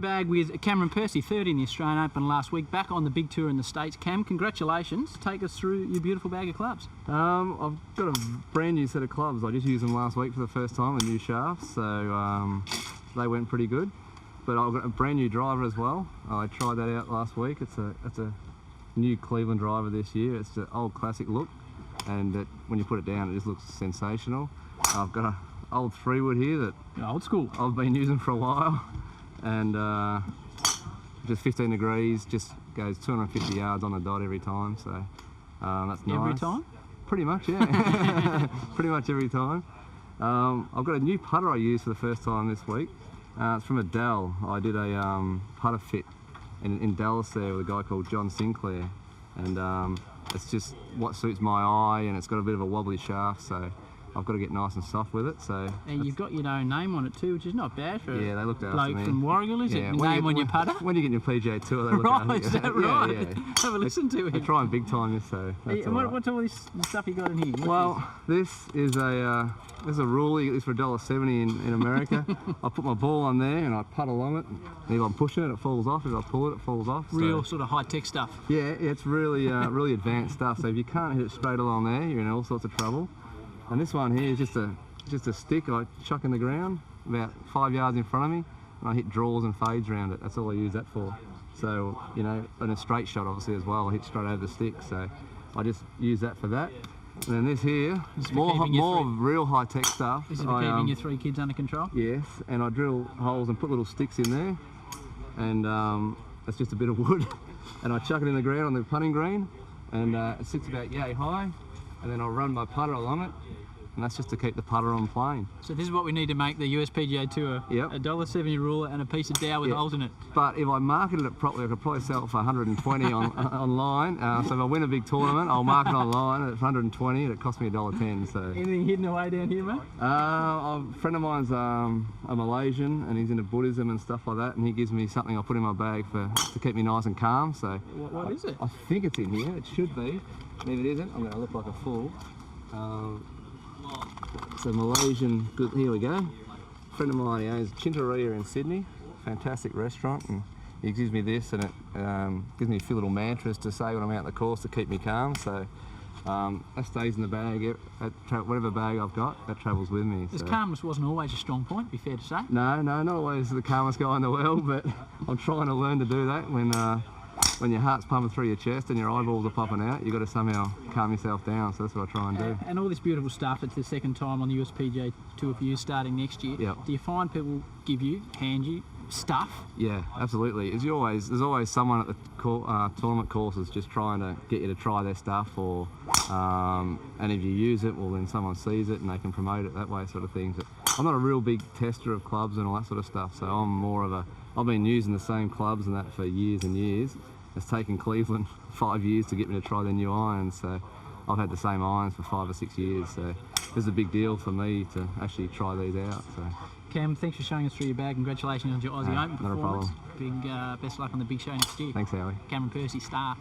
bag with Cameron Percy, third in the Australian Open last week, back on the big tour in the States. Cam, congratulations. Take us through your beautiful bag of clubs. I've got a brand new set of clubs. I just used them last week for the first time, the new shafts, so they went pretty good. But I've got a brand new driver as well. I tried that out last week. It's a new Cleveland driver this year. It's an old classic look, and when you put it down, it just looks sensational. I've got an old 3-wood here that old school. I've been using for a while, and just 15 degrees, just goes 250 yards on the dot every time. So that's nice. Every time? Pretty much, yeah. Pretty much every time. I've got a new putter I used for the first time this week. It's from Adele. I did a putter fit in Dallas there with a guy called John Sinclair, and it's just what suits my eye, and it's got a bit of a wobbly shaft, so I've got to get nice and soft with it. So and you've got your own name on it too, which is not bad for they looked a after bloke me. from Warrigal, is it? Your name on your putter? When you get your PGA Tour, they look right, after you. is that right? Yeah. Have a listen to it. They're trying big time this, so that's all right. What's all this stuff you got in here? Well, this is a rule. You get this for $1.70 in America. I put my ball on there and I putt along it. And if I'm pushing it, it falls off. If I pull it, it falls off. Real sort of high-tech stuff. Yeah, it's really really advanced stuff. So if you can't hit it straight along there, you're in all sorts of trouble. And this one here is just a stick I chuck in the ground about 5 yards in front of me, and I hit draws and fades around it. That's all I use that for. So, you know, and a straight shot obviously as well. I hit straight over the stick, so I just use that for that. And then this here, more real high-tech stuff. This is for keeping your 3 kids under control? Yes, and I drill holes and put little sticks in there, and it's just a bit of wood. And I chuck it in the ground on the putting green, and it sits about yay high, and then I'll run my putter along it, and that's just to keep the putter on plane. So this is what we need to make the US PGA Tour. Yep. A $1.70 ruler and a piece of dowel with holes in it. But if I marketed it properly, I could probably sell it for 120 online. So if I win a big tournament, I'll market it online at 120, and it cost me $1.10. So. Anything hidden away down here, mate? A friend of mine's a Malaysian, and he's into Buddhism and stuff like that, and he gives me something I put in my bag to keep me nice and calm. So what is it? I think it's in here. It should be. And if it isn't, I'm going to look like a fool. It's a Malaysian, good, here we go. A friend of mine, he owns Chintaria in Sydney, fantastic restaurant, and he gives me this, and it gives me a few little mantras to say when I'm out on the course to keep me calm. So that stays in the bag, whatever bag I've got, that travels with me. This calmness wasn't always a strong point, be fair to say. No, not always the calmest guy in the world, but I'm trying to learn to do that when your heart's pumping through your chest and your eyeballs are popping out. You've got to somehow calm yourself down, so that's what I try and do. And all this beautiful stuff, it's the second time on the US PGA Tour for you starting next year. Yep. Do you find people hand you stuff? Yeah, absolutely. There's always someone at the tournament courses just trying to get you to try their stuff, or and if you use it, well then someone sees it and they can promote it that way, sort of thing. But I'm not a real big tester of clubs and all that sort of stuff, so I'm more of I've been using the same clubs and that for years and years. It's taken Cleveland 5 years to get me to try their new irons, so I've had the same irons for 5 or 6 years, so it's a big deal for me to actually try these out. So. Cam, thanks for showing us through your bag. Congratulations on your Aussie Open performance. Not a problem. Best luck on the big show next year. Thanks, Howie. Cameron Percy, star.